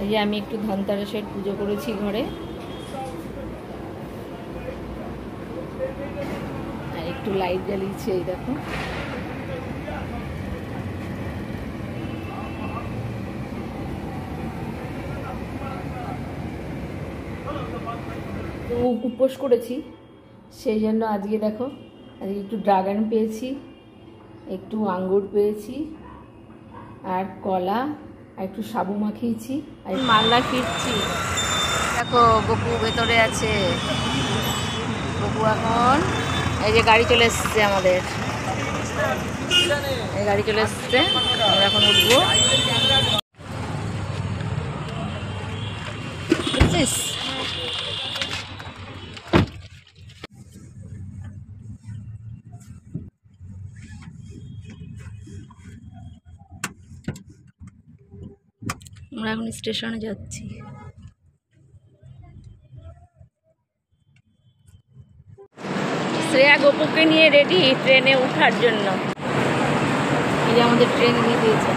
এই যে আমি একটু ধনতেরাসের পুজো করেছি ঘরে, আর একটু লাইট জ্বালিয়েছি। এই দেখো, তো উপোস করেছি, সেই জন্য আজকে দেখো, আজকে একটু ড্রাগন পেয়েছি, একটু আঙ্গুর পেয়েছি, আর কলা, আর একটু সাবু মাখিয়েছি। আর মালদা ফিরছি। দেখো গপু ভেতরে আছে। গপু এখন, এই যে গাড়ি চলে এসছে আমাদের, এই গাড়ি চলে এসছে, আমরা এখন উঠবো। বুঝছিস? আমরা এখন স্টেশনে যাচ্ছি। শ্রেয়া গপুকে নিয়ে রেডি ট্রেনে ওঠার জন্য। এই যে আমাদের ট্রেন দিয়ে দিয়েছে।